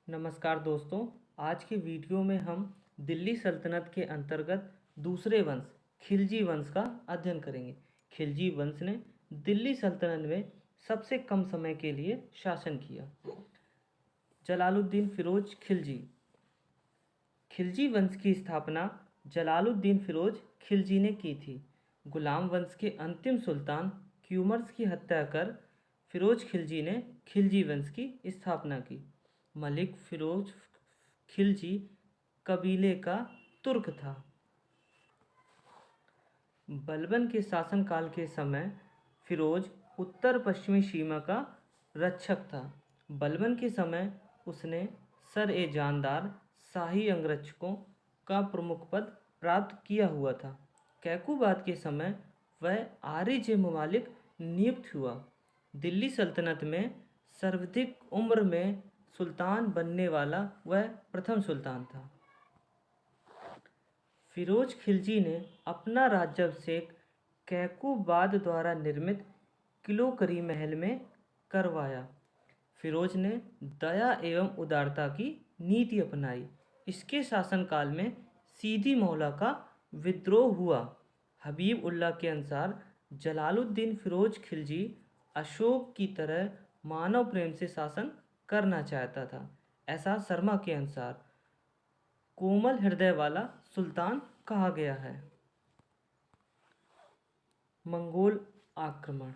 नमस्कार दोस्तों। आज की वीडियो में हम दिल्ली सल्तनत के अंतर्गत दूसरे वंश खिलजी वंश का अध्ययन करेंगे। खिलजी वंश ने दिल्ली सल्तनत में सबसे कम समय के लिए शासन किया। जलालुद्दीन फिरोज खिलजी। खिलजी वंश की स्थापना जलालुद्दीन फिरोज खिलजी ने की थी। गुलाम वंश के अंतिम सुल्तान क्यूमर्स की हत्या कर फिरोज खिलजी ने खिलजी वंश की स्थापना की। मलिक फिरोज खिलजी कबीले का तुर्क था। बलबन के शासनकाल के समय फिरोज उत्तर पश्चिमी सीमा का रक्षक था। बलबन के समय उसने सर-ए-जानदार शाही अंगरक्षकों का प्रमुख पद प्राप्त किया हुआ था। कैकूबाद के समय वह आरिज ममालिक नियुक्त हुआ। दिल्ली सल्तनत में सर्वाधिक उम्र में सुल्तान बनने वाला वह प्रथम सुल्तान था। फिरोज खिलजी ने अपना राज्याभिषेक कैकूबाद द्वारा निर्मित किलोकरी महल में करवाया। फिरोज ने दया एवं उदारता की नीति अपनाई। इसके शासनकाल में सीधी मौला का विद्रोह हुआ। हबीब उल्लाह के अनुसार जलालुद्दीन फिरोज खिलजी अशोक की तरह मानव प्रेम से शासन करना चाहता था। ऐसा शर्मा के अनुसार कोमल हृदय वाला सुल्तान कहा गया है। मंगोल आक्रमण।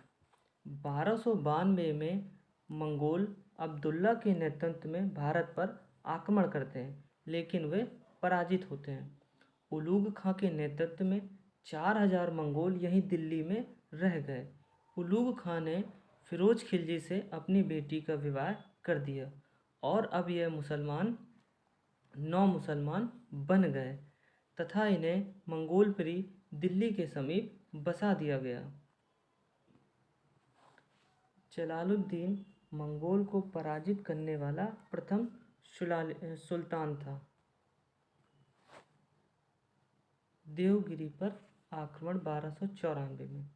1292 में मंगोल अब्दुल्ला के नेतृत्व में भारत पर आक्रमण करते हैं, लेकिन वे पराजित होते हैं। उलूग खां के नेतृत्व में 4000 मंगोल यहीं दिल्ली में रह गए। उलूग खां ने फिरोज खिलजी से अपनी बेटी का विवाह कर दिया और अब यह नौ मुसलमान बन गए तथा इन्हें मंगोलपुरी दिल्ली के समीप बसा दिया गया। जलालुद्दीन मंगोल को पराजित करने वाला प्रथम सुल्तान था। देवगिरी पर आक्रमण 1294 में।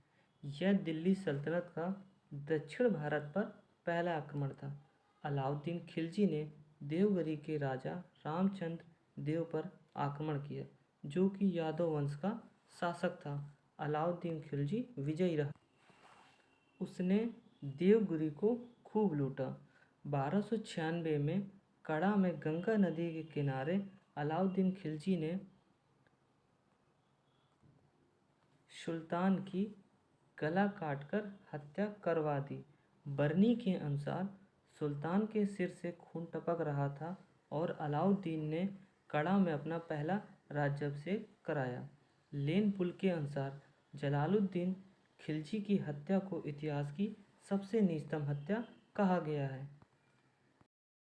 यह दिल्ली सल्तनत का दक्षिण भारत पर पहला आक्रमण था। अलाउद्दीन खिलजी ने देवगिरी के राजा रामचंद्र देव पर आक्रमण किया, जो कि यादव वंश का शासक था। अलाउद्दीन खिलजी विजयी रहा। उसने देवगिरी को खूब लूटा। 1296 में कड़ा में गंगा नदी के किनारे अलाउद्दीन खिलजी ने सुल्तान की गला काटकर हत्या करवा दी। बरनी के अनुसार सुल्तान के सिर से खून टपक रहा था और अलाउद्दीन ने कड़ा में अपना पहला राज्याभिषेक कराया। लेन पुल के अनुसार जलालुद्दीन खिलजी की हत्या को इतिहास की सबसे नीचतम हत्या कहा गया है।